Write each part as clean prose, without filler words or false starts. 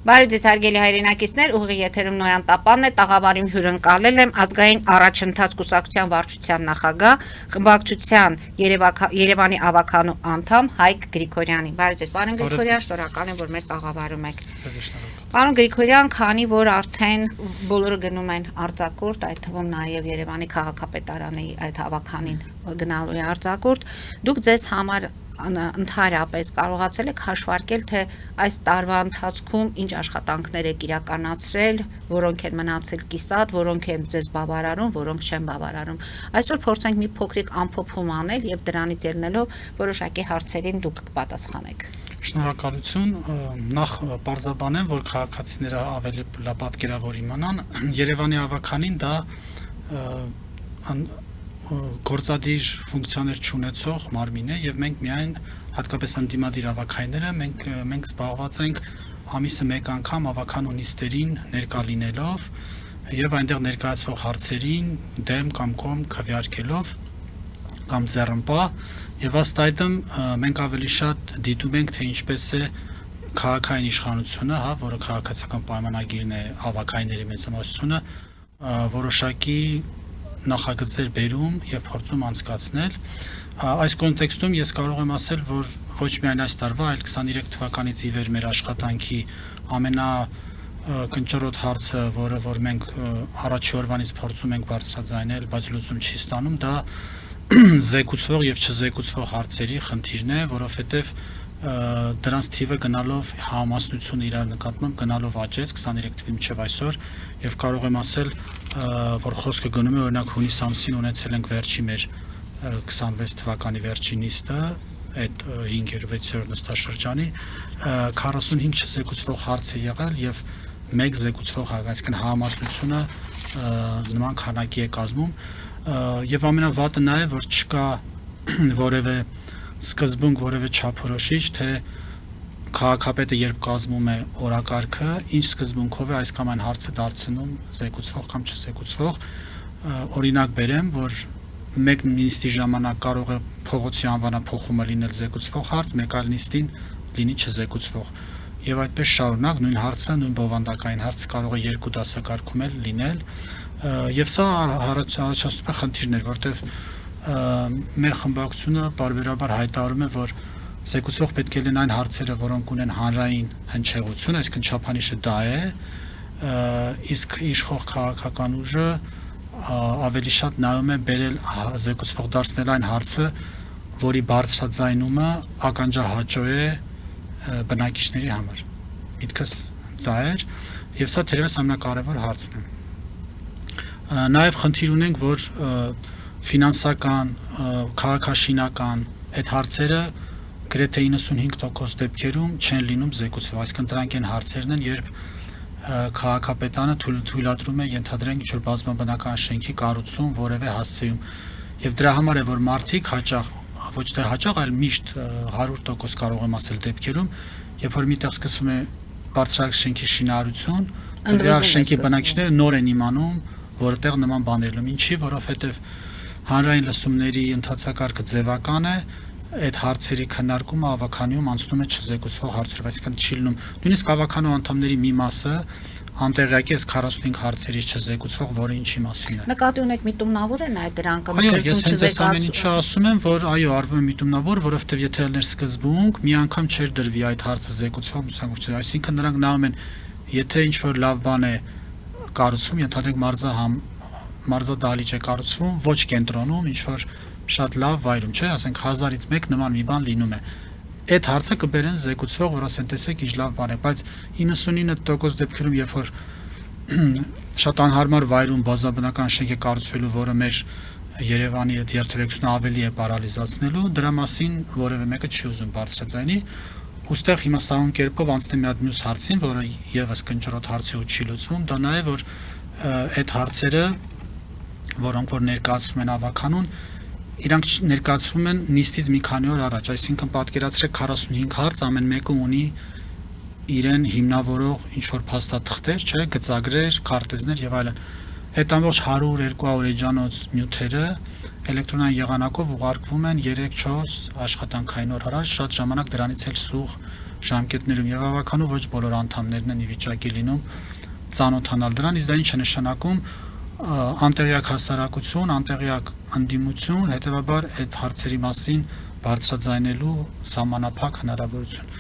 Բարի ձեզ հարգելի հայրենակիցներ, ուղիղ եթերում Նոյան Տապանն է, տաղավարում հյուրընկալել եմ ազգային առաջընթաց կուսակցության վարչության նախագահ, խմբակցության Երևանի ավականու անդամ Հայկ Գրիգորյանի։ Բարի ձեզ, պարոն Գրիգորյան, շնորհակալ եմ, որ մեր տաղավարում եք։ Պարոն Գրիգորյան, քանի որ արդեն բոլորը գնում են արձակուրդ, այդ թվում նաև Երևանի քաղաքապետարանի այդ ավականին գնալու է արձակուրդ, դուք ձեզ համար ընդհանրապես կարողացել եք հաշվարկել, թե այս տարվա ընթացքում ինչ աշխատանքներ եք իրականացրել, որոնք են մնացել կիսատ, որոնք են ձեզ բավարարում, որոնք չեն բավարարում։ Այսօր փորձենք մի փոքրիկ ամփոփում անել եւ դրանից ելնելով որոշակի հարցերին դուք կպատասխանեք։ Շնորհակալություն, նախ պարզաբանեմ, որ քաղաքացիները ավելի պատկերավոր իմանան, Երևանի ավականին դա գործադիր ֆունկցիաներ չունեցող մարմին է եւ մենք միայն հատկապես ընդդիմադիր ավականները մենք զբաղված ենք ամիսը մեկ անգամ ավականու նիստերին ներկա լինելով եւ այնտեղ ներկայացվող հարցերին դեմ կամ կողմ քվեարկելով կամ ձեռնպահ եւ ըստ այդմ մենք ավելի շատ դիտում ենք թե ինչպես է քաղաքային իշխանությունը, որը քաղաքացիական պայմանագիրն է ավականների մեծամասնությունը որոշակի նախագծեր բերում եւ փորձում անցկացնել։ Այս կոնտեքստում ես կարող եմ ասել, որ ոչ միայն այս տարվա, այլ 23 թվականից ի վեր մեր աշխատանքի ամենակնճռոտ հարցը, որ մենք առաջի օրվանից փորձում ենք բարձրաձայնել, բայց լուծում չի ստանում, դա զեկուցվող եւ չզեկուցվող հարցերի խնդիրն է, որովհետեւ դրանց թիվը գնալով համասնությունը իրար նկատմամբ գնալով աճեց 23 թվականից մինչև այսօր եւ կարող եմ ասել, որ խոսքը գնում է օրինակ հունիս ամսին ունեցել ենք վերջի մեր 26 թվականի վերջի նիստը այդ 5-6-րդ նստաշրջանի 45 չզեկուցվող հարց է եղել եւ 1 զեկուցվող հարց, այսինքն համասնությունը նման քանակի է կազմում եւ ամենավատը նա է, որ չկա որևէ սկզբունք, որևէ չափորոշիչ, թե քաղաքապետը երբ կազմում է օրակարգը, ինչ սկզբունքով է այս կամ այն հարցը դարձնում զեկուցվող կամ չզեկուցվող։ Օրինակ բերեմ, որ մեկ նիստի ժամանակ կարող է փողոցի անվանափոխումը լինել զեկուցվող հարց, մեկ այլ նիստին լինի չզեկուցվող։ Եվ այդպես շարունակ նույն հարցը, նույն բովանդակային հարցը կարող է երկու դասակարգում լինել, եւ սա առաջացնում է խնդիրներ, որտեղ մեր խմբակցությունը բարբերաբար հայտարարում է, որ զեկուցող պետք է լինեն այն հարցերը, որոնք ունեն հանրային հնչեղություն, այսինքն չափանիշը դա է, իսկ իշխող քաղաքական ուժը ավելի շատ նայում է բերել զեկուցող դարձնել այն հարցը, որի բարձրաձայնումը ականջահաճո է բնակիչների համար։ Միտքս դա էր, եւ սա թերևս ամենակարևոր հարցն է։ Նաեւ խնդիր ունենք, որ ֆինանսական, քաղաքաշինական այդ հարցերը գրեթե 95% դեպքերում չեն լինում զեկուցվող, այսինքն դրանք են հարցերն են, երբ քաղաքապետանը թույլատրում է ենթադրենք ինչ-որ բազմաբնական շենքի կառուցում որևէ հասցեում, եւ դրա համար է, որ մարդիկ հաճախ, ոչ թե հաճախ, այլ միշտ 100% կարող եմ ասել դեպքերում, երբ որ միտեղ սկսվում է բարձրակ շենքի շինարարություն, դրա շենքի բնակիչները նոր են իմանում, որտեղ նման բաներ լինում, ինչի, որովհետեւ հանրային լսումների ընթացակարգը ձևական է, այդ հարցերի քննարկումը ավականիում անցնում է չզեկուցվող հարցերով, այսինքն չի լինում, նույնիսկ ավականու անդամների մի մասը անտեղյակ է 45 հարցերից չզեկուցվող, որը ինչի մասին է։ Նկատի ունեք միտումնավոր են այդ դրանք Այո, ես հենց այս ամեն ինչը ասում եմ, որ այո, արվում է միտումնավոր, որովհետև եթե ելներ սկզբունք, մի անգամ չէր դրվի այդ հարցը զեկուցվող մուսակցություն, այսինքն նրանք նայում են, եթե ինչ որ լավ բան է կառուցվում, ենթադրենք մարզադահլիճ է կառուցվում, ոչ կենտրոնում, ինչ որ շատ լավ վայրում, չէ, ասենք 1000-ից 1 նման մի բան լինում է։ Այդ հարցը կբերեն զեկուցվող, որ ասեն, տեսեք, ինչ լավ բան է, բայց 99% դեպքերում, երբ որ շատ անհարմար վայրում բազմաբնական շենք է կառուցվելու, որը մեր Երևանի այդ երթևեկությունը ավելի է պարալիզացնելու, դրա մասին որևէ մեկը չի ուզում բարձրաձայնի։ Ոստեղ հիմա սահուն կերպով անցնեմ մի հատ մյուս հարցին, որը եւս կնճռոտ հարց է ու չի լուծվում, դա նա է, որ այդ հարցերը, որոնք որ ներկայացվում են ավականուն, իրանք ներկայացվում են նիստից մի քանի օր առաջ, այսինքն պատկերացրեք 45 հարց, ամեն մեկը ունի իրեն հիմնավորող ինչ-որ փաստաթղթեր, չէ, գծագրեր, քարտեզներ եւ այլն։ Այդ ամբողջ 100-200 էջանոց նյութերը, էլեկտրոնային եղանակով ուղարկվում են 3-4 աշխատանքային օր առաջ, շատ ժամանակ դրանից էլ սուղ ժամկետներում եւ ավականու ոչ բոլոր անդամներն են ի վիճակի լինում ծանոթանալ դրան, իսկ դա ինչ է նշանակում անտեղյակ հասարակություն, անտեղյակ ընդդիմություն, հետեւաբար այդ հարցերի մասին բարձրաձայնելու սահմանափակ հնարավորություն։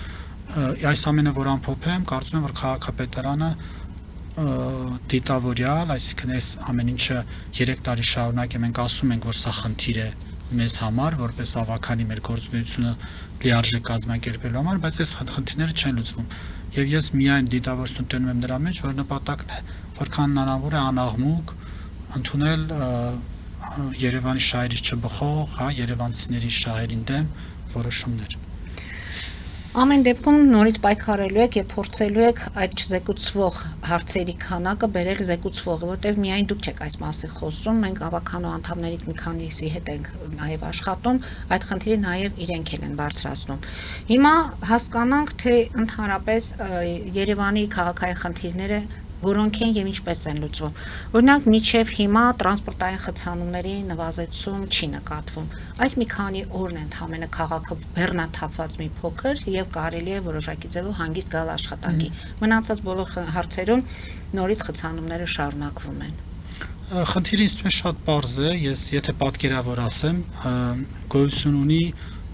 Այս ամենը որ ամփոփեմ, կարծում եմ, որ քաղաքապետարանը դիտավորյալ, այսինքն այս ամեն ինչը 3 տարի շարունակ մենք ասում ենք, որ սա խնդիր է մեզ համար, որպես ավականի մեր գործունեությունը լիարժեք կազմակերպելու համար, բայց այս խնդիրները չեն լուծվում։ Եվ ես միայն դիտավորություն տնում եմ նրա մեջ, որ նպատակն է, որքան հնարավոր է անաղմուկ ընդունել Երևանի շահերից չբխող, հա, երևանցիների շահերին դեմ որոշումներ։ Ամեն դեպքում նորից պայքարելու եք եւ փորձելու եք այդ չզեկուցվող հարցերի քանակը բերել զեկուցվողը, որտեղ միայն դուք չեք այս մասին խոսում, մենք ավականու անդամներից մի քանիսի հետ ենք նաեւ աշխատում, այդ խնդիրը նաեւ իրենք են բարձրացնում։ Հիմա հասկանանք, թե ընդհանրապես Երևանի քաղաքային խնդիրները որոնք են եւ ինչպես են լուծվում։ Օրինակ, մինչեւ հիմա տրանսպորտային խցանումների նվազեցում չի նկատվում։ Այս մի քանի օրն ընդհանրապես քաղաքը բեռնաթափված մի փոքր եւ կարելի է որոշակի ձևով հանգիստ գալ աշխատանքի։ Մնացած բոլոր հարցերում նորից խցանումները շարունակվում են։ Խնդիրը ինձ շատ պարզ է, ես եթե պատկերավոր ասեմ, գոյություն ունի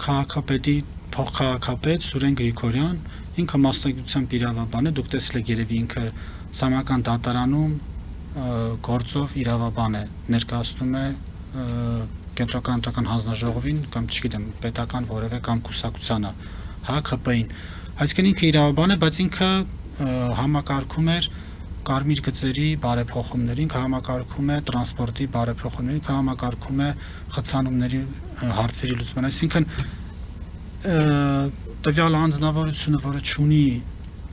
քաղաքապետի փոխքաղաքապետ Սուրեն Գրիգորյան, ինքը մասնագիտությամբ իրավաբան է, դուք տեսել եք երևի ինքը Սամական դատարանում գործով իրավաբան է, ներկայացնում է կենտրոնական հանձնաժողովին կամ չգիտեմ, պետական որևէ կամ կուսակցությանը, հա, ԿՊ-ին։ Այսինքն ինքը իրավաբան է, բայց ինքը համակարգում էր կարմիր գծերի բարեփոխումներին, ինքը համակարգում է տրանսպորտի բարեփոխումներին, ինքը համակարգում է խցանումների հարցերի լուծման, այսինքն տվյալ անձնավորությունը, որը ունի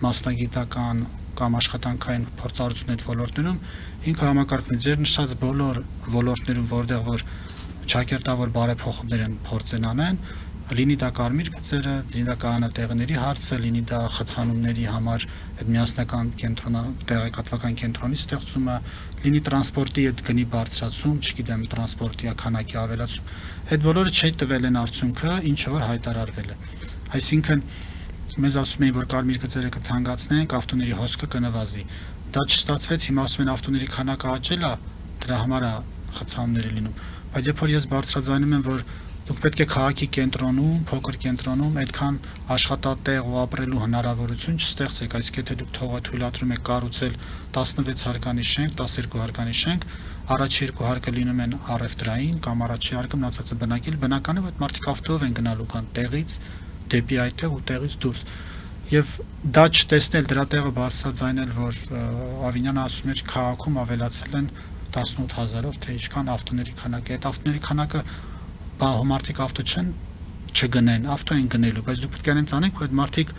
մասնագիտական կամ աշխատանքային փորձառություն այդ ոլորտներում, ինքը համակարգում է ձեր նշած բոլոր ոլորտներում, որտեղ որ ճակերտավոր բարեփոխումներ են փորձեն անեն, լինի դա կարմիր գծերը, լինի դա կանատեղիների հարցը, լինի դա խցանումների համար այդ միասնական տեղեկատվական կենտրոնի ստեղծումը, լինի տրանսպորտի այդ գնի բարձրացում, չգիտեմ, տրանսպորտի քանակի ավելացում, այդ բոլորը չի տվել են արդյունքը, ինչը որ հայտարարվել է։ Այսինքն մեզ ասում էին, որ կարմիր գծերը կթանկացնենք, ավտոների հոսքը կնվազի։ Դա չստացվեց, հիմա ասում են ավտոների քանակը աճել է, դրա համար է խցանումները լինում։ Բայց երբ որ ես բարձրաձայնում եմ, որ դուք պետք է քաղաքի կենտրոնում, փոքր կենտրոնում այդքան աշխատատեղ ու ապրելու հնարավորություն չստեղծեք, այսինքն եթե դուք թույլատրում եք կառուցել 16 հարկանի շենք, 12 հարկանի շենք, առաջի 2 հարկը լինում են առևտրային կամ առաջի հարկը մնացածը բնակել, բնական է, որ այդ մարդիկ ավտոյով են գնալու կան տեղից դեպի այդտեղ ու տեղից դուրս։ Եվ դա չտեսնել, դրա տեղը բարձրաձայնել, որ Ավինյանը ասում էր քաղաքում ավելացել են 18000-ով, թե ինչքան ավտոների քանակը, այդ ավտոների քանակը մարդիկ ավտո չգնեն, ավտո են գնելու, բայց դուք պետք է այնց անեք, որ այդ մարդիկ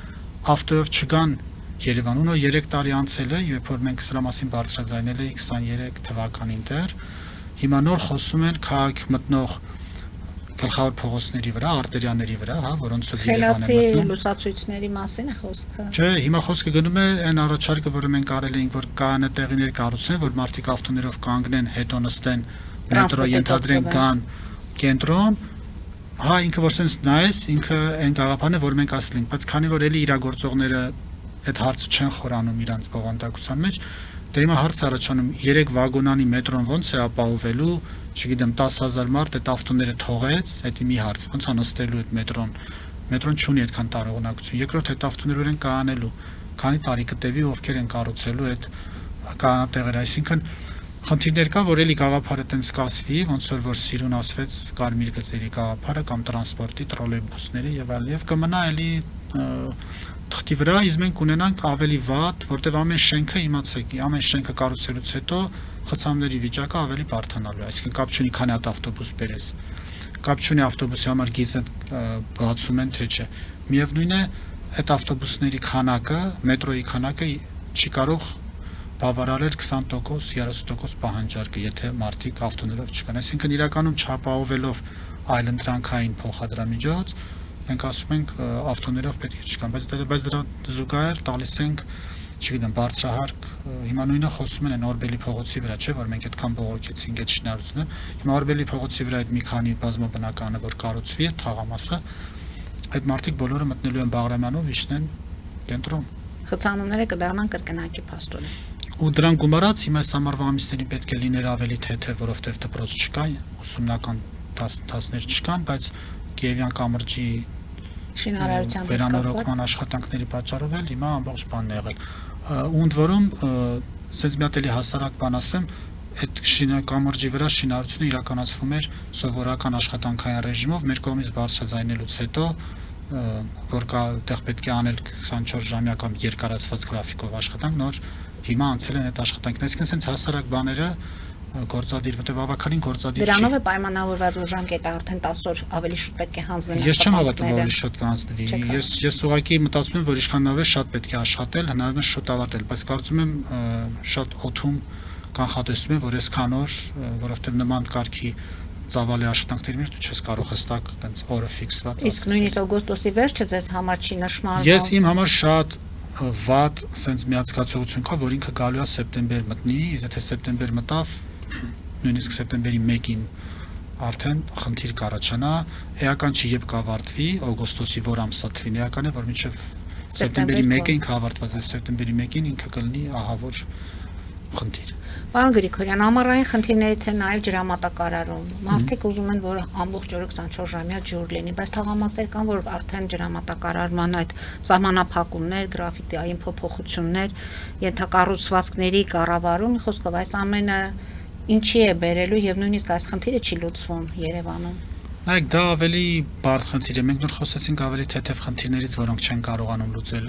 ավտոյով չգան Երևան։ Ունո 3 տարի անցել է, երբ որ մենք սրա մասին բարձրաձայնել էինք 23 թվականին դեռ, հիմա նոր խոսում են քաղաք մտնող գլխավոր փողոցների վրա, արտերիաների վրա, հա, որոնցով Երևանը խելացի լուսացույցների մասին է խոսքը։ Չէ, հիմա խոսքը գնում է այն առաջարկը, որը մենք արել էինք, որ կանատեղիներ կառուցեն, որ մարդիկ ավտոներով կանգնեն, հետո նստեն մետրո ենթադրեն գան կենտրոն, հա, ինքը որ sense նայես, ինքը այն գաղափարն է, որ մենք ասել ենք, բայց քանի որ էլի իրագործողները այդ հարցը չեն խորանում իրանց բովանդակության մեջ, դե հիմա հարց առաջանում 3 վագոնանի մետրոն ոնց է ապահովելու, չգիտեմ, 10000 մարդ այդ ավտոները թողեց, դա մի հարց, ոնց է նստելու այդ մետրոն չունի այդքան տարողունակություն, երկրորդ այդ ավտոներով են կանելու, քանի տարի կտևի ովքեր են կառուցելու այդ կանատեղերը, այսինքն խնդիրներ կա, որ էլի գաղափարը տենց կասվի, ոնց որ Սիրուն ասվեց կարմիր գծերի գաղափարը կամ տրանսպորտի տրոլեյբուսների եւ այլ եւ կմնա էլի թղթի վրա, իսկ մենք ունենանք ավելի վատ, որտեվ ամեն շենքը իմացեք, ամեն շենքը կառուցելուց հետո խցանումների վիճակը ավելի բարդանալու է, այսինքն կապ չունի քանի հատ ավտոբուս բերես, կապ չունի ավտոբուսի համար գիծ բացում են թե չէ, միևնույն է այդ ավտոբուսների քանակը, մետրոյի քանակը չի կարող բավարարել 20%, 30% պահանջարկը, եթե մարդիկ ավտոներով չկան, այսինքն իրականում չապահովելով այլընտրանքային փոխադրամիջոց, մենք ասում ենք ավտոներով պետք է չկան, բայց դրա զուգահեռ տալիս ենք չգիտեմ, բարձրահարկ, հիմա նույնը խոսում են Օրբելի փողոցի վրա, չէ, որ մենք այդքան բողոքեցինք այդ շինարարությունը։ Հիմա Օրբելի փողոցի վրա այդ մի քանի բազմաբնականը, որ կառուցվի է թաղամասը, այդ մարդիկ բոլորը մտնելու են Բաղրամյանով իջնեն կենտրոն։ Խցանումները կդառնան կրկնակի փաստորեն։ Ու դրան գումարած հիմա այս ամառվա ամիսներին պետք է լիներ ավելի թեթև, որովհետև դպրոց չկա, ուսումնական դասներ չկան, բայց Կիևյան կամրջի Շինարարության հետ վերանորոգման կապված աշխատանքների պատճառով էլ հիմա ամբողջ բանն է եղել։ Ու ընդ որում, ասես մի հատ էլի հասարակ բան ասեմ, այդ կամրջի վրա շինարարությունը իրականացվում էր սովորական աշխատանքային ռեժիմով, մեր կողմից բարձրաձայնելուց հետո, որ կա այդտեղ պետք է անել 24 ժամյա կամ երկարացված գրաֆիկով աշխատանք, նոր հիմա անցել են այդ աշխատանքները, այսինքն sense հասարակ բաները գործադիր, որտեղ ավականին գործադիր չի։ Դրանով է պայմանավորված որ ժամկետը արդեն 10 օր ավելի շուտ պետք է հանձնեն Ես չեմ հավատում, որ ավելի շուտ կանցնվի։ Ես ուղղակի մտածում եմ, որ ինչքան ավելի շատ պետք է աշխատել, հնարավորինս շուտ ավարտել, բայց կարծում եմ շատ օթում կանխատեսում եմ, որ այսքան օր, որովհետև նման կարգի ծավալի աշխատանքների մեջ դու չես կարող հստակ այդպես օրը ֆիքսված ասել։ Իսկ նույնիսկ օգոստոսի վերջը ձեզ համար չի նշмарվում։ Ես իմ համար շատ վատ sense միացկացողություն կա, որ ինքը գալու է սեպտեմբեր մտնի, իսկ եթե սեպտեմբեր մտավ, նույնիսկ սեպտեմբերի 1-ին արդեն խնդիր կառաջանա, էական չի երբ կավարտվի, օգոստոսի որ ամսա թվին, էական է, որ մինչև սեպտեմբերի 1-ը ինքը ավարտված է, սեպտեմբերի 1-ին ինքը կլինի ահավոր խնդիր։ Պարոն Գրիգորյան, ամառային խնդիրներից է նաև ջրամատակարարում։ Մարդիկ ուզում են, որ ամբողջ օրը 24 ժամյա ջուր լինի, բայց թաղամասեր կան, որ արդեն ջրամատակարարման այդ սահմանափակումներ, գրաֆիկային փոփոխություններ, ենթակառուցվածքների կառավարում, խոսքով այս ամենը ինչի է բերելու եւ նույնիսկ այս խնդիրը չի լուծվում Երևանում։ Նայեք, դա ավելի բարդ խնդիր է։ Մենք նոր խոսեցինք ավելի թեթև խնդիրներից, որոնք չեն կարողանում լուծել։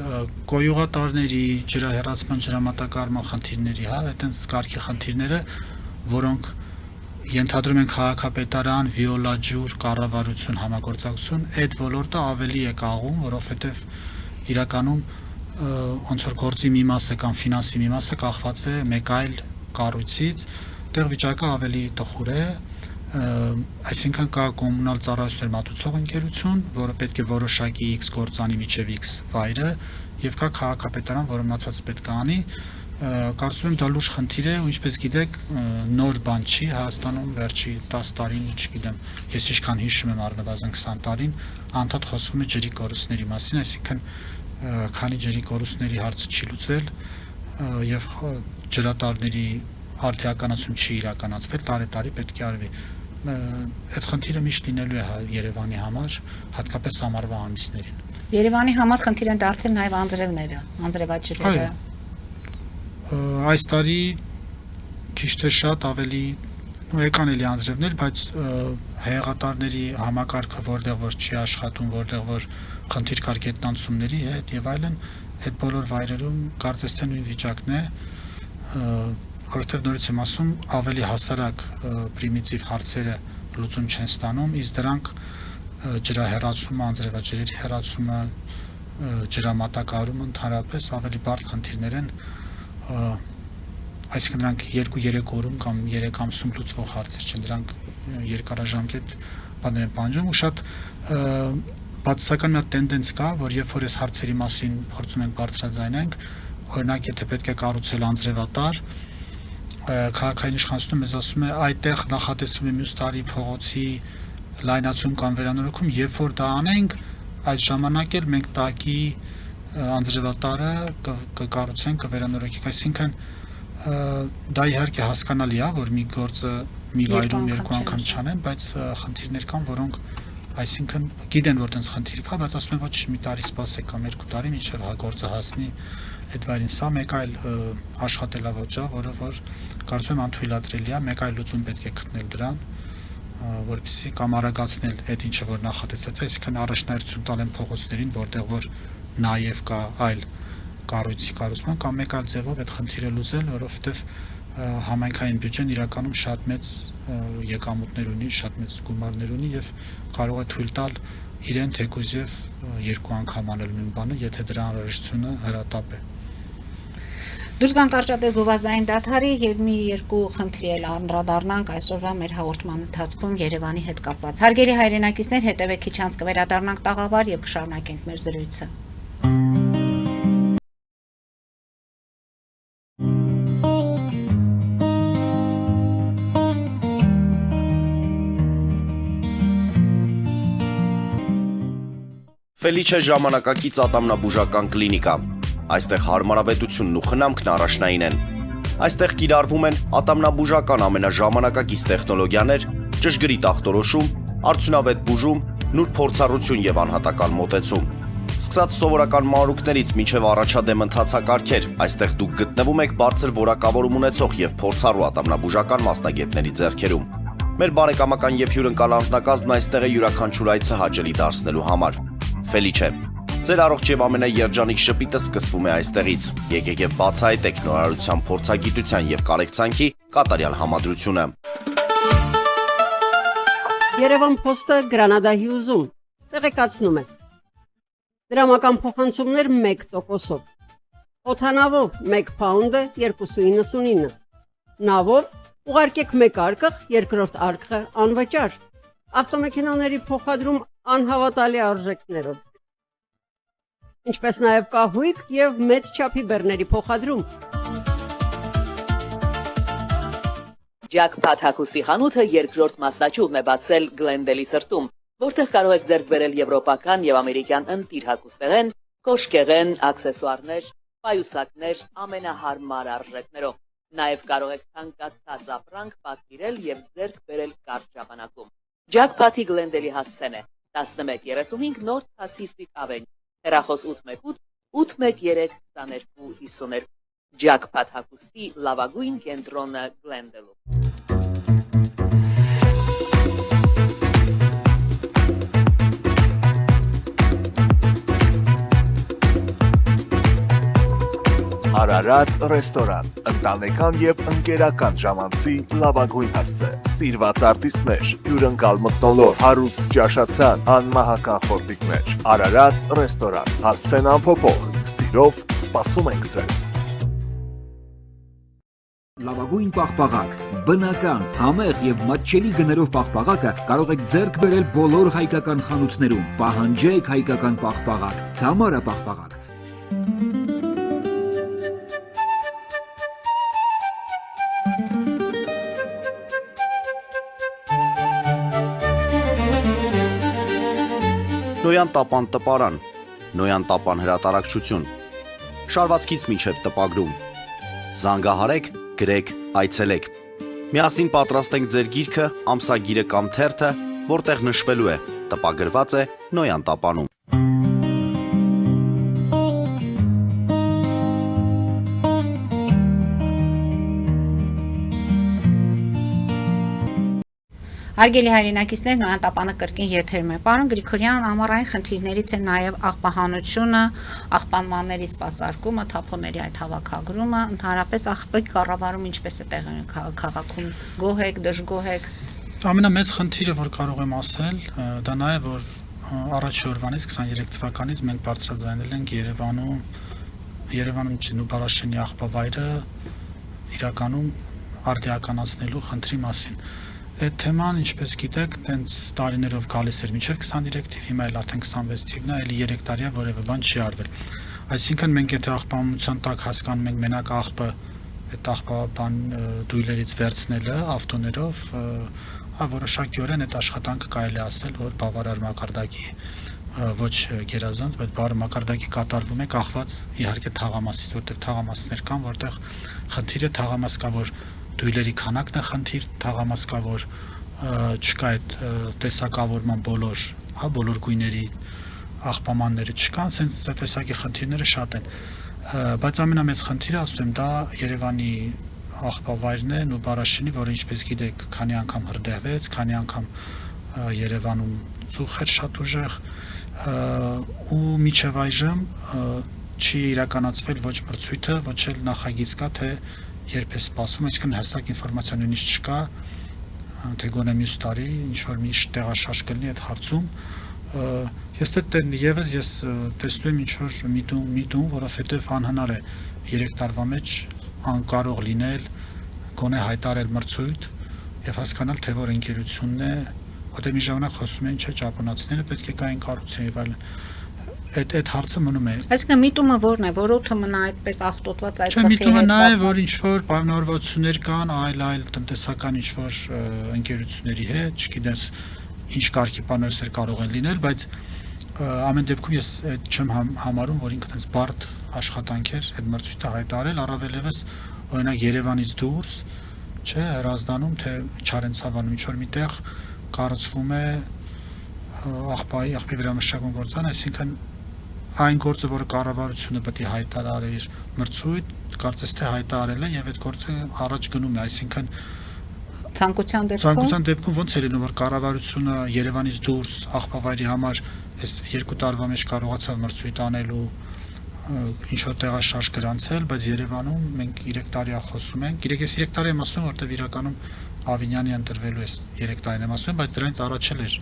Կոյուղատարների, ջրահեռացման, ջրամատակարարման խնդիրների, հա, այդտենց կարգի խնդիրները, որոնք ենթադրում են քաղաքապետարան, վիոլաջուր, կառավարություն, համագործակցություն, այդ ոլորտը ավելի է կաղում, որովհետև իրականում ոնց որ գործի մի մասը կամ ֆինանսի մի մասը կախված է մեկ այլ կառույցից, այդտեղ վիճակը ավելի տխուր է։ Այսինքն կա կոմունալ ծառայություններ մատուցող ընկերություն, որը պետք է որոշակի X գործանի միջև X վայրը, եւ կա քաղաքապետարան, որը մնացած պետք է անի։ Կարծում եմ դա լուրջ խնդիր է, ու ինչպես գիտեք, նոր բան չի Հայաստանում վերջի 10 տարին, չգիտեմ, ես ինչքան հիշում եմ առնվազն 20 տարին, անդադ խոսվում է ջրի կորուստների մասին, այսինքն քանի ջրի կորուստների հարցը չի լուծվել եւ ջրատարների արդիականացում չի իրականացվել, տարի պետք է արվի։ Այդ խնդիրը միշտ լինելու է Երևանի համար, հատկապես ամառվա ամիսներին։ Երևանի համար խնդիր են դարձել նաև անձրևները, անձրևաջրերը։ Այս տարի քիչ թե շատ ավելի եկան էլի անձրևներ, բայց հեղատարների համակարգը որտեղ որ չի աշխատում, որտեղ որ խնդիր կար գետնանցումների հետ եւ այլն, այդ բոլոր վայրերում կարծես թե նույն վիճակն է, որովհետև նորից եմ ասում, ավելի հասարակ պրիմիտիվ հարցերը լուծում չեն ստանում, իսկ դրանք ջրահեռացումը, անձրևաջրերի հեռացումը, ջրամատակարարումը ընդհանրապես ավելի բարդ խնդիրներ են, այսինքն դրանք 2-3 օրում կամ 3 ամսում լուծվող հարցեր չեն, դրանք երկարաժամկետ բաներ են պահանջում ու շատ բացասական մի հատ տենդենց կա, որ երբ որ այս հարցերի մասին փորձում ենք բարձրաձայնենք, օրինակ եթե պետք է կառուցել անձրևատար, քաղաքային իշխանությունը մեզ ասում է այդտեղ նախատեսվում է մյուս տարի փողոցի լայնացում կամ վերանորոգում, երբ որ դա անենք, այդ ժամանակ էլ մենք տակի անձրևատարը կկառուցենք, կվերանորոգենք, այսինքն դա իհարկե հասկանալի է, որ մի գործը մի վայրում երկու անգամ չանեն, բայց խնդիրներ կան, որոնք այսինքն գիտեն, որ տենց խնդիր կա, բայց ասում են ոչ մի տարի սպասեք կամ 2 տարի մինչև գործը հասնի այդ վայրին, սա մեկ այլ աշխատելավոճ է, որը որ կարծում եմ անթույլատրելի է, մեկ այլ լուծում պետք է գտնել դրան, որպեսզի կամ արագացնել այդ ինչը որ նախատեսած է, այսինքն առաջնահերթություն տալ են փողոցներին, որտեղ որ նաև կա այլ կառույցի կառուցման կամ մեկ այլ ձևով այդ խնդիրը լուծել, որովհետև համայնքային բյուջեն իրականում շատ մեծ եկամուտներ ունի, շատ մեծ գումարներ ունի եւ կարող է թույլ տալ իրեն թեկուզ եւ 2 անգամ անել նույն բանը, եթե դրա անհրաժեշտությունը հրատապ է։ Դուրս գանք արճատե գովազդային դադարի եւ մի երկու խնդրի էլ անդրադառնանք այսօրվա մեր հաղորդման ընթացքում Երևանի հետ կապված։ Հարգելի հայրենակիցներ, հետևեք քիչ անց կվերադառնանք տաղավար եւ կշարունակենք մեր զրույցը։ Ֆելիչե ժամանակակից ատամնաբուժական կլինիկա։ Այստեղ հարմարավետությունն ու խնամքն առաջնային են։ Այստեղ կիրառվում են ատամնաբուժական ամենաժամանակակից տեխնոլոգիաներ, ճշգրիտ ախտորոշում, արդյունավետ բուժում, նուրբ փորձառություն եւ անհատական մոտեցում։ Սկսած սովորական մանրուքներից մինչև առաջադեմ ընթացակարգեր, այստեղ դուք գտնվում եք բարձր որակավորում ունեցող եւ փորձառու ատամնաբուժական մասնագետների ձեռքերում։ Մեր բարեկամական եւ հյուրընկալ անձնակազմն այստեղ է յուրաքանչյուր այցը հաճելի դարձնելու համար։ Ֆելիչե, ձեր առողջ եւ ամենաերջանիկ շպիտը սկսվում է այստեղից։ Եկեք եւ բացահայտեք նորարարության փորձագիտության եւ կարեկցանքի կատարյալ համադրությունը։ Երևան Փոստը Գրանադայի ուզում տեղեկացնում է։ Դրամական փոխանցումներ 1%-ով։ Օդանավով 1 փաունդը 2.99։ Նավով ուղարկեք 1 արկղ, երկրորդ արկղը անվճար։ Ավտոմեքենաների փոխադրում անհավատալի արժեքներով։ Ինչպես նաև կահույք եւ մեծ չափի բեռների փոխադրում։ Jackpot հագուստի խանութը երկրորդ մասնաճյուղն է բացել Գլենդելի սրտում, որտեղ կարող եք ձեռք բերել եվրոպական եւ ամերիկյան ընտիր հագուստեղեն, կոշկեղեն, աքսեսուարներ, պայուսակներ ամենահարմար արժեքներով։ Նաև կարող եք ցանկացած ապրանք պատվիրել եւ ձեռք բերել կարճ ժամանակում։ Jackpot-ի Գլենդելի հասցեն է 1135 North Pacific Avenue, հեռախոս 818 813 2252։ Jackpot հագուստի լավագույն կենտրոնը Գլենդելում։ Արարատ ռեստորան, ընտանեկան եւ ընկերական ժամանցի լավագույն հասցե, սիրված արտիստներ, հյուրընկալ մթնոլորտ, հարուստ ճաշացան, անմահական խորտիկներ։ Արարատ ռեստորան, հասցեն անփոփոխ, սիրով սպասում ենք ձեզ։ Լավագույն պաղպաղակ, բնական, համեղ եւ մատչելի գներով պաղպաղակը կարող եք ձեռք բերել բոլոր հայկական խանութներում։ Պահանջեք հայկական պաղպաղակ, Թամարա պաղպաղակ։ Նոյան տապան տպարան, Նոյան տապան հրատարակչություն, շարվածքից մինչև տպագրում, զանգահարեք, գրեք, այցելեք, միասին պատրաստենք ձեր գիրքը, ամսագիրը կամ թերթը, որտեղ նշվելու է, տպագրված է Նոյան տապանում։ Հարգելի հայրենակիցներ, Նոյան տապանը կրկին եթերում է։ Պարոն Գրիգորյան, ամառային խնդիրներից է նաև աղբահանությունը, աղբանմանների սպասարկումը, թափոնների այդ հավաքագրումը, ընդհանրապես աղբի կառավարումը ինչպես է տեղի քաղաքում, գոհ եք, դժգոհ եք։ Ամենամեծ խնդիրը, որ կարող եմ ասել, դա նա է, որ առաջի օրվանից 23 թվականից մենք բարձրաձայնել ենք Երևանում Նուբարաշենի աղբավայրը իրականում արդիականացնելու խնդրի մասին։ Այդ թեման, ինչպես գիտեք, տենց տարիներով գալիս էր մինչև 23 թիվ, հիմա էլ արդեն 26 թիվն է, էլի 3 տարի է որևէ բան չի արվել։ Այսինքն մենք եթե աղբահանության տակ հասկանում ենք մենակ աղբը, այդ աղբաբան դույլերից վերցնելը ավտոներով, որոշակիորեն այդ աշխատանքը կարելի է ասել, որ բավարար մակարդակի ոչ գերազանց, բայց բավարար մակարդակի կատարվում է կախված իհարկե թաղամասից, որտեղ թաղամասներ կան, որտեղ խնդիրը թաղամաս կա, որ դույլերի քանակն է խնդիր, թաղամաս կա, որ չկա այդ տեսակավորման բոլոր գույների աղբամանները չկան, սենց տեսակի խնդիրները շատ են, բայց ամենամեծ խնդիրը, ասում եմ, դա Երևանի աղբավայրն է, Նուբարաշենի, որը ինչպես գիտեք, քանի անգամ հրդեհվեց, քանի անգամ Երևանում ծուխ էր շատ ուժեղ, ու մինչև այժմ չի իրականացվել ոչ մրցույթը, ոչ էլ նախագիծ կա, թե երբ է սպասվում, այսինքն հստակ ինֆորմացիա նույնիսկ չկա, թե գոնե մյուս տարի ինչ-որ մի տեղաշարժ կլինի այդ հարցում։ Ես տեսնում եմ ինչ-որ միտում, որովհետև անհնար է 3 տարվա մեջ անկարող լինել, գոնե հայտարարել մրցույթ եւ հասկանալ, թե որ ընկերությունն է, որտեղ մի ժամանակ խոսում էին, չէ, ճապոնացիները պետք է գային կառուցեն եւ այլն։ Այդ հարցը մնում է։ Այսինքն միտումը որն է, որ օդը մնա այդպես աղտոտված այդ ծխի հետ։ Միտումը նա է, որ ինչ-որ պայմանավորվածություններ կան, այլ տնտեսական ինչ-որ ընկերությունների հետ, չգիտես ինչ կարգի պայմաններ կարող են լինել, բայց ամեն դեպքում ես այդ չեմ համարում, որ ինքը տենց բարդ աշխատանք էր այդ մրցույթը հայտարարել, առավելևս օրինակ Երևանից դուրս, չէ, Հրազդանում, թե Չարենցավանում ինչ-որ միտեղ կառուցվում է աղբի վերամշակում գործան, այսինքն այն գործը, որը կառավարությունը պետք է հայտարարի իր մրցույթ, կարծես թե հայտարարել է եւ այդ գործը առաջ գնում է, այսինքն Ցանկության դեպքում ոնց է լինում, որ կառավարությունը Երևանից դուրս աղբավայրի համար այս 2 տարվա մեջ կարողացավ մրցույթ անելու ինչ որ տեղաշարժ գրանցել, բայց Երևանում մենք 3 տարի խոսում ենք, ես 3 տարի եմ ասում, որտեղ իրականում Ավինյանի ընտրվելու է 3 տարին եմ ասում, բայց դրանից առաջել էր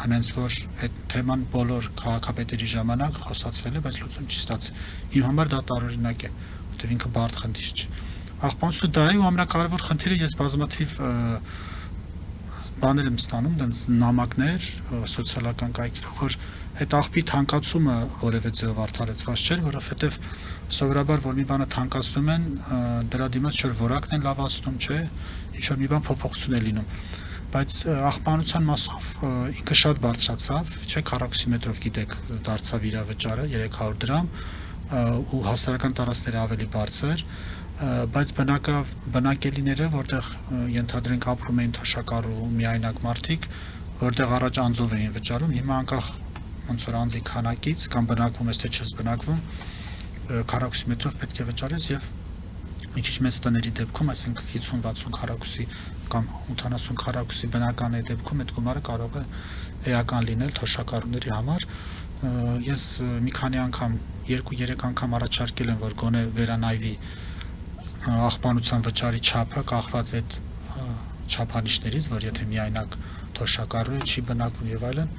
հենց որ այդ թեման բոլոր քաղաքապետերի ժամանակ խոսացվել է, բայց լուծում չի ստացել։ Իմ համար դա տարօրինակ է, որտեղ ինքը բարդ խնդիր չէ։ Աղբանությունը դա է ու ամենակարևոր խնդիրը ես բազմաթիվ բաներ եմ ստանում, դենց նամակներ սոցիալական կայքերով, որ այդ աղբի թանկացումը որևէ ձևով արդարացված չէր, որովհետև սովորաբար որ մի բանը թանկացնում են, դրա դիմաց չէ որակն են լավացնում, չէ, ինչ որ մի բան փոփոխություն է լինում։ Բայց աղբանության մասով ինքը շատ բարձրացավ, չէ, քառակուսի մետրով գիտեք դարձավ իր վճարը 300 դրամ ու հասարակական տարածքները ավելի բարձր, բայց բնակելիները, որտեղ ենթադրենք ապրում էին թոշակառու միայնակ մարդիկ, որտեղ առաջ անձով էին վճարում, հիմա անկախ ոնց որ անձի քանակից կամ բնակվում ես թե չես բնակվում, քառակուսի մետրով պետք է վճարես եւ մի քիչ մեծ տների դեպքում, այսինքն 50-60 քառակուսի կամ 80 քառակուսի բնականի դեպքում այդ գումարը կարող է էական լինել թոշակառուների համար։ Ես մի քանի անգամ, 2-3 անգամ առաջարկել եմ, որ գոնե վերանայվի աղբանության վճարի չափը կախված այդ չափանիշներից, որ եթե միայնակ թոշակառու է, չի բնակվում եւ այլն,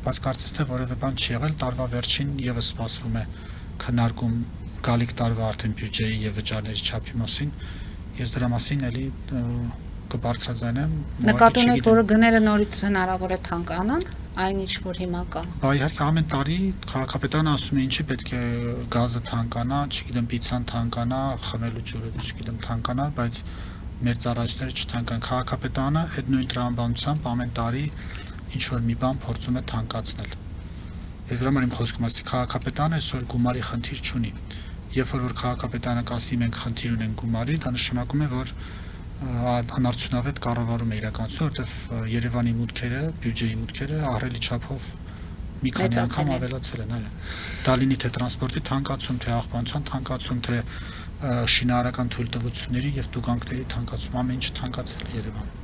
բայց կարծես թե որևէ բան չի եղել, տարվա վերջին եւս սպասվում է քննարկում գալիք տարվա արդեն բյուջեի եւ վճարների չափի մասին։ Ես դրա մասին էլի կբարձրաձայնեմ։ Նկատի ունեք, որ գները նորից հնարավոր է թանկանան, այն ինչ որ հիմա կա։ Բա իհարկե ամեն տարի քաղաքապետարանը ասում է ինչի պետք է գազը թանկանա, չգիտեմ պիցան թանկանա, խմելու ջուրը, չգիտեմ թանկանա, բայց մեր ծառայությունները չթանկանան։ Քաղաքապետարանը այդ նույն տրամաբանությամբ ամեն տարի ինչ որ մի բան փորձում է թանկացնել։ Ես դրա համար իմ խոսքում ասի քաղաքապետարանը այսօր գումարի խնդիր չունի։ Երբ որ քաղաքապետարանը կասի մենք խնդիր ունենք գումարի, դա նշանակում է, որ անարդյունավետ կառավարում է իրականություն, որովհետև Երևանի մուտքերը, բյուջեի մուտքերը ահռելի չափով մի քանի անգամ ավելացել են, այո։ Դա լինի թե տրանսպորտի թանկացում, թե աղբանության թանկացում, թե շինարարական թույլտվությունների եւ տուգանքների թանկացում, ամեն ինչ թանկացել է Երևանում։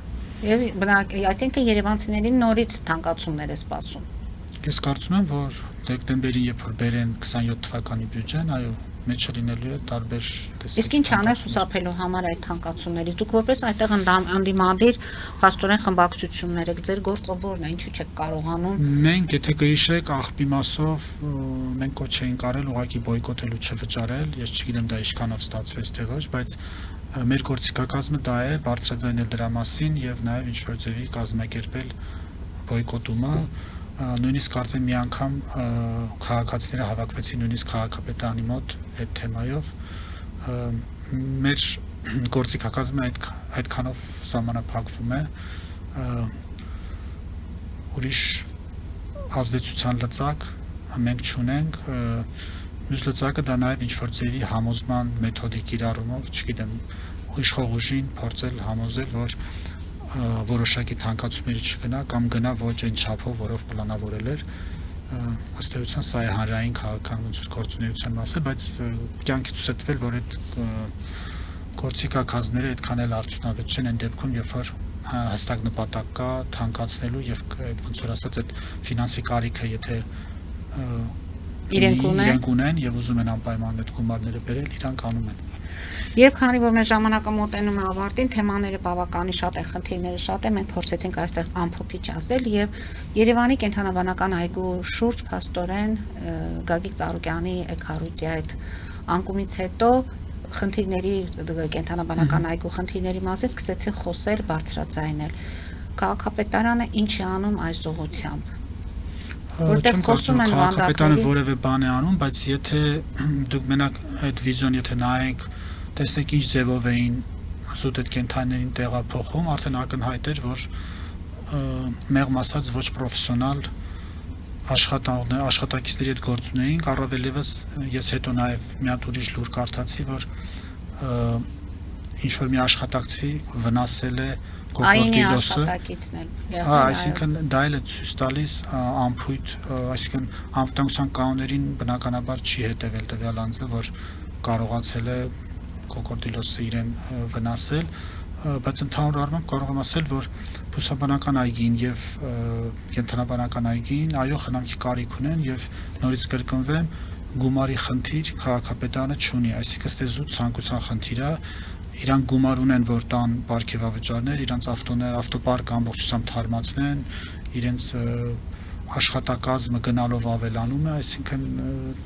Եվ այսինքն երևանցիներին նորից թանկացումներ է սպասում։ Ես կարծում եմ, որ դեկտեմբերին երբ որ բերեն 27 թվականի բյուջեն, այո, մեջը լինելու է տարբեր տեսակ։ Իսկ ինչ անել խուսափելու համար այդ թանկացումներից։ Դուք որպես այդտեղ անդիմադիր փաստորեն խմբակցություններ եք, ձեր գործը որն է, ինչու չեք կարողանում։ Մենք եթե կհիշեք աղբի մասով մենք կոչ էինք արել ուղղակի բոյկոտել ու չվճարել, ես չգիտեմ դա ինչքանով ստացվեց թե ոչ, բայց մեր գործիքակազմը դա է, բարձրաձայնել դրա մասին եւ նաեւ ինչ որ ձևի կազմակերպել բոյկոտումը։ Նույնիսկ կարծեմ մի անգամ քաղաքացիները հավաքվեցին նույնիսկ քաղաքապետարանի մոտ այդ թեմայով մեր գործիքակազմը այդքանով սահմանափակվում է ուրիշ ազդեցության լծակ մենք չունենք մյուս լծակը դա նաև ինչ-որ ձևի համոզման մեթոդի կիրառումով չգիտեմ իշխող ուժին փորձել համոզել որ որոշակի թանկացումների չգնա կամ գնա ոչ այն չափով, որով պլանավորել էր, ըստ էության սա է հանրային քաղաքական ոնց որ գործունեության մասը, բայց կյանքի ցույցտվել, որ այդ գործիքակազմերը այդքան էլ արդյունավետ չեն այն դեպքում, երբ որ հստակ նպատակ կա թանկացնելու եւ ոնց որ ասած այդ ֆինանսի կարիքը, եթե իրենք ունեն եւ ուզում են անպայման այդ գումարները բերել, իրանք անում են։ Եվ քանի որ մեր ժամանակը մոտենում է ավարտին, թեմաները բավականին շատ են, խնդիրները շատ են, մենք փորձեցինք այստեղ ամփոփիչ ասել եւ Երևանի կենթանաբանական այգու շուրջ փաստորեն Գագիկ Ծառուկյանի էքարուտի այդ անկումից հետո խնդիրների կենթանաբանական այգու խնդիրների մասին սկսեցին խոսել, բարձրաձայնել։ Քաղաքապետարանը ինչ է անում այս ուղղությամբ։ Որտեղ խոսում են քաղաքապետարանը որևէ բան է անում, բայց եթե դուք մենակ այդ վիզիոն եթե նայեք տեսնեք ինչ ձևով էին զուտ այդ կենթանիներին տեղափոխում, արդեն ակնհայտ էր, որ մեղմ ասած ոչ պրոֆեսիոնալ աշխատակիցների հետ գործ ունեինք, առավել եւս ես հետո նաեւ մի հատ ուրիշ լուր կարդացի, որ ինչ որ մի աշխատակցի վնասել է Այնի կոկորդիլոսը, աշխատակիցն էլ։ այսինքն դա էլ է ցույց տալիս ամփույթ, այսինքն անվտանգության կանոններին բնականաբար չի հետևել տվյալ անձը, որ կարողացել է կոկորդիլոսը իրեն վնասել, բայց ընդհանուր առմամբ կարող եմ ասել, որ բուսաբանական այգին եւ կենտրոնաբանական այգին այո խնամքի կարիք ունեն եւ նորից կրկնվեմ գումարի խնդիր քաղաքապետարանը չունի, այսինքն ստե զուտ ցանկության խնդիր է, իրանք գումար ունեն, որ տան պարգևավճարներ, իրանք ավտոպարկ ամբողջությամբ թարմացնեն, իրենց աշխատակազմը գնալով ավելանում է, այսինքն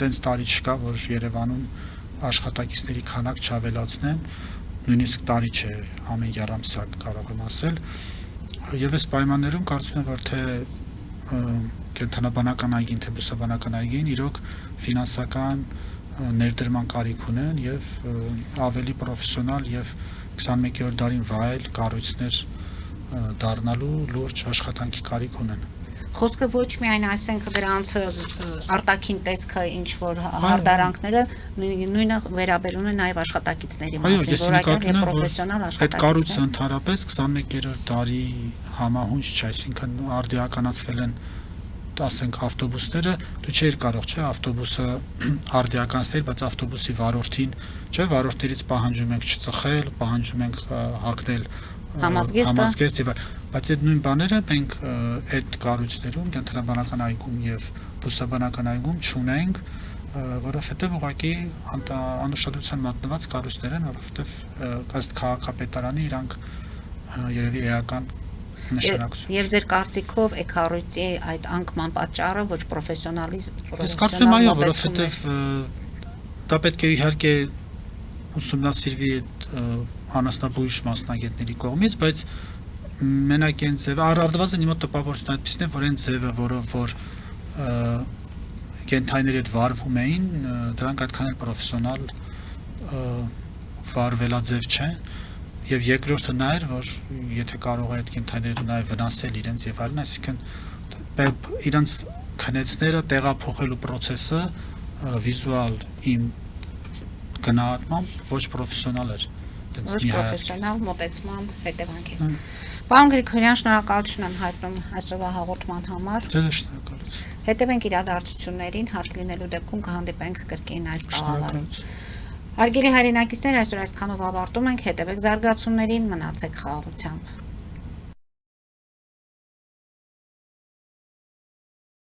տենց տարի չկա, որ Երևանում աշխատակիցների քանակ չավելացնեն, նույնիսկ տարի չէ, ամեն եռամսյակ կարող եմ ասել, եւ այս պայմաններում կարծում եմ, որ թե կենտրոնաբանական այգին, թե բուսաբանական այգին իրոք ֆինանսական ներդրման կարիք ունեն եւ ավելի պրոֆեսիոնալ եւ 21-րդ դարին վայել կառույցներ դառնալու լուրջ աշխատանքի կարիք ունեն։ Խոսքը ոչ միայն ասենք դրանց արտաքին տեսքը ինչ որ հարդարանքները նույնը վերաբերում է նաև աշխատակիցների մասին, որակյալ եւ պրոֆեսիոնալ այդ աշխատակիցներ։ կառույցը ընդհանրապես 21-րդ դարի համահունչ չէ, այսինքն արդիականացվել են ասենք ավտոբուսները, դու չէիր կարող, չէ, ավտոբուսը արդիականացնել, բայց ավտոբուսի վարորդին, չէ, վարորդներից պահանջում ենք չծխել, պահանջում ենք հագնել համազգեստ եւ բայց այդ նույն բաները մենք այդ կառույցներում կենտրոնաբանական այգում եւ բուսաբանական այգում չունենք, որովհետեւ ուղղակի անուշադրության մատնված կառույցներ են, որովհետեւ ըստ քաղաքապետարանի իրանք երևի էական նշանակություն։ Եվ ձեր կարծիքով է կառույցի այդ անկման պատճառը ոչ պրոֆեսիոնալիզմ։ Ես կարծում եմ այո, որովհետեւ դա պետք է իհարկե ուսումնասիրվի այդ անասնաբույժ մասնագետների կողմից, բայց մենակ այն ձևը առավելին իմ տպավորությունն այդպեսին է, որ այն ձևը, որով որ կենթայիների հետ վարվում էին, դրանք այդքան էլ պրոֆեսիոնալ վարվելաձև չեն, եւ երկրորդը նա էր, որ եթե կարող է այդ կենթայիները նաեւ վնասել իրենց եւ այլն, այսինքն իրենց քնեցները տեղափոխելու process-ը վիզուալ իմ գնահատմամբ ոչ պրոֆեսիոնալ էր։ Ոչ պրոֆեսիոնալ մոտեցման հետևանք է։ Պարոն Գրիգորյան, շնորհակալություն եմ հայտնում այսօրվա հաղորդման համար։ Ձեզ շնորհակալություն։ Հետևենք իրադարձություններին, հարկ լինելու դեպքում կհանդիպենք կրկին այս տաղավարում։ Հարգելի հայրենակիցներ, այսօր այսքանով ավարտում ենք, հետևեք զարգացումներին, մնացեք խաղաղությամբ։